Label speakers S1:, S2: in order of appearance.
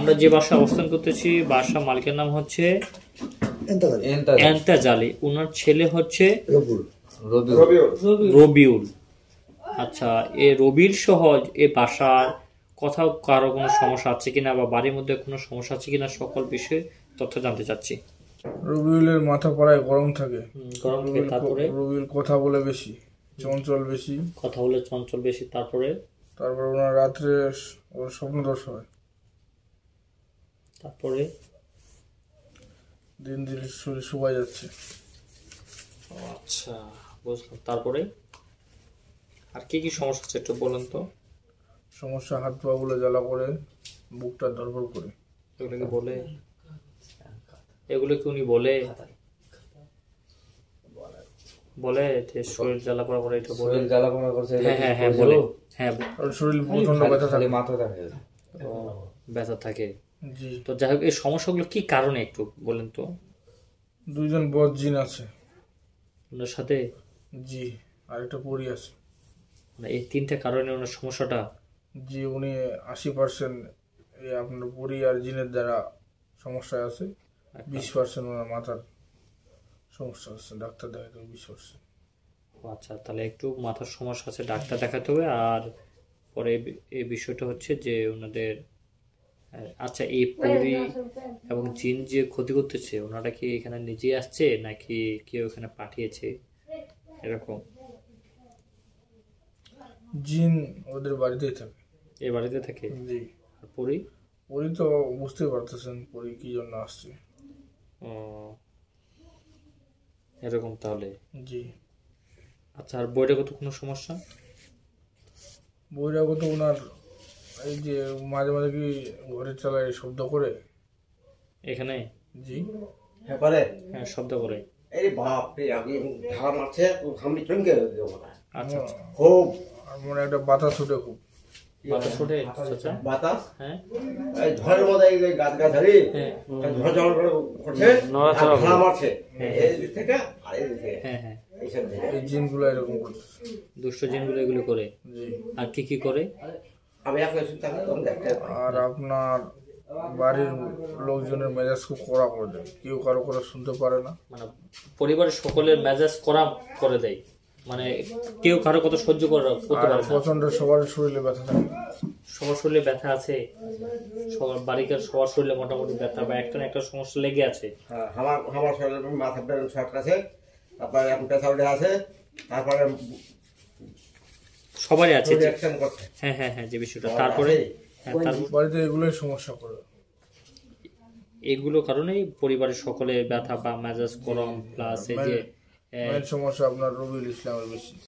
S1: আমরা যে বাসা অবস্থান করতেছি বাসা মালিকের নাম হচ্ছে এন্তাজালি, ওনার ছেলে হচ্ছে রবিউল। আচ্ছা, এ রবির সহ এ বাসার কোথাও কারো কোনো সমস্যা আছে কিনা বা বাড়ির মধ্যে কোনো সমস্যা আছে কিনা সকল বিষয়ে তথ্য জানতে চাচ্ছি।
S2: রবিউলের মাথা পড়ায় গরম থাকে।
S1: তারপরে
S2: রবিউল কথা বলে বেশি, চঞ্চল বেশি,
S1: কথা বলে চঞ্চল বেশি। তারপরে
S2: ওনার রাত্রে ওর স্বপ্নদোষ হয়।
S1: তারপরে
S2: দিন দিন শরীর শুকায় যাচ্ছে।
S1: আচ্ছা, বুঝলাম। তারপরে আর কি কি সমস্যা হচ্ছে একটু বলেন তো।
S2: সমস্যা হাত পা গুলো জ্বালা করে, বুকটা ধরপড় করে।
S1: এগুলোকে বলে, এগুলো কি উনি বলে বলে যে শরীর জ্বালা পড়া করে, এটা বলে
S3: জ্বালা পোড়া করছে।
S1: হ্যাঁ হ্যাঁ বলে, হ্যাঁ
S2: শরীর প্রচন্ড ব্যথা থাকে,
S3: মাথা থাকে,
S1: ব্যথা থাকে।
S2: জি।
S1: তো যাই হোক, এই সমস্যাগুলো কি কারণে একটু বলেন তো।
S2: দুইজন বদ জিন আছে
S1: ওনার সাথে,
S2: জি, আর একটা পরি আছে।
S1: মানে এই তিনটা কারণে ওনার সমস্যাটা।
S2: জি, উনি 80% আপনার পরি আর জিনের দ্বারা সমস্যা আছে, 20% ওনার মাথার সমস্যা আছে। ডাক্তার দেখাতে হবে 20%।
S1: আচ্ছা, তাহলে একটু মাথার সমস্যা আছে, ডাক্তার দেখাতে হবে। আর পরে এই বিষয়টা হচ্ছে যে ওনাদের, আচ্ছা, এই পরি এবং জিন যে ক্ষতি করতেছে, ওনারা কি এখানে নিজে আসছে নাকি কেউ এখানে পাঠিয়েছে এরকম?
S2: জিন ওদের বাড়িতেই থাকে,
S1: এই বাড়িতে থাকে।
S2: জি।
S1: আর পরি
S2: পরি তো বুঝতে পারতেছেন পরি কি জন্য আসছে।
S1: ও, এরকম তাহলে।
S2: জি।
S1: আচ্ছা, আর বৈরাগত কোনো সমস্যা?
S2: বহিরাগত ওনার এই যে মাঝে মাঝে কি ঘরের চালায় শব্দ করে
S1: এখানে?
S2: জি।
S3: হ্যাঁ করে,
S1: হ্যাঁ, শব্দ করে।
S3: এই বাপ রে, আমি ধারা মারছে, আমি চমকে গেল।
S1: আচ্ছা,
S3: খুব
S2: আর মনে একটা বাতাস উঠে খুব।
S1: বাতাস ওঠে? আচ্ছা,
S3: বাতাস,
S1: হ্যাঁ,
S3: এই ঝড়ের মধ্যে এই গাছ গাছালি
S1: হ্যাঁ,
S3: ঝড় ঝড় করে করছে,
S1: নড়াচড়া
S3: ধারা
S1: করে।
S3: মারছে এই দিক থেকে আর এই দিক থেকে,
S1: হ্যাঁ হ্যাঁ,
S3: এইসব দিকে।
S2: এই জিনগুলো এরকম করতেছে।
S1: দুষ্ট জিনগুলো এগুলো করে।
S2: জি।
S1: আর কি কি করে?
S3: আমি এখন শুনতে থাকি, তখন দেখতে পাই।
S2: আর আপনার বাড়ির লোকজনের মেজাজ খুব কড়া করে দেয়, কেউ কারো কথা শুনতে পারে না।
S1: মানে পরিবারের সকলের মেজাজ করা করে দেয়, মানে কেউ কারো কথা সহ্য করতে
S2: আর
S1: পারে না।
S2: প্রচন্ড সবার শরীরে ব্যথা থাকে।
S1: সবার শরীরে ব্যথা আছে, সবার বাড়িকার সবার শরীরে মোটামুটি ব্যথা বা একটা না একটা সমস্যা লেগে আছে।
S3: হ্যাঁ, আমার শরীরে মাথা শর্ট আছে, তারপরে এখন পেশাউডে আছে, তারপরে
S1: সবারই আছে।
S3: রিঅ্যাকশন করছে।
S1: হ্যাঁ হ্যাঁ হ্যাঁ, যে বিষয়টা। তারপরে হ্যাঁ, তারপর
S2: বাড়িতে এগুলোই সমস্যা করে।
S1: এগুলো কারণেই পরিবারের সকলে ব্যথা বা মেজাজ গরম প্লাস এই যে
S2: মেন সমস্যা আপনার রবিউল ইসলামের বেশি।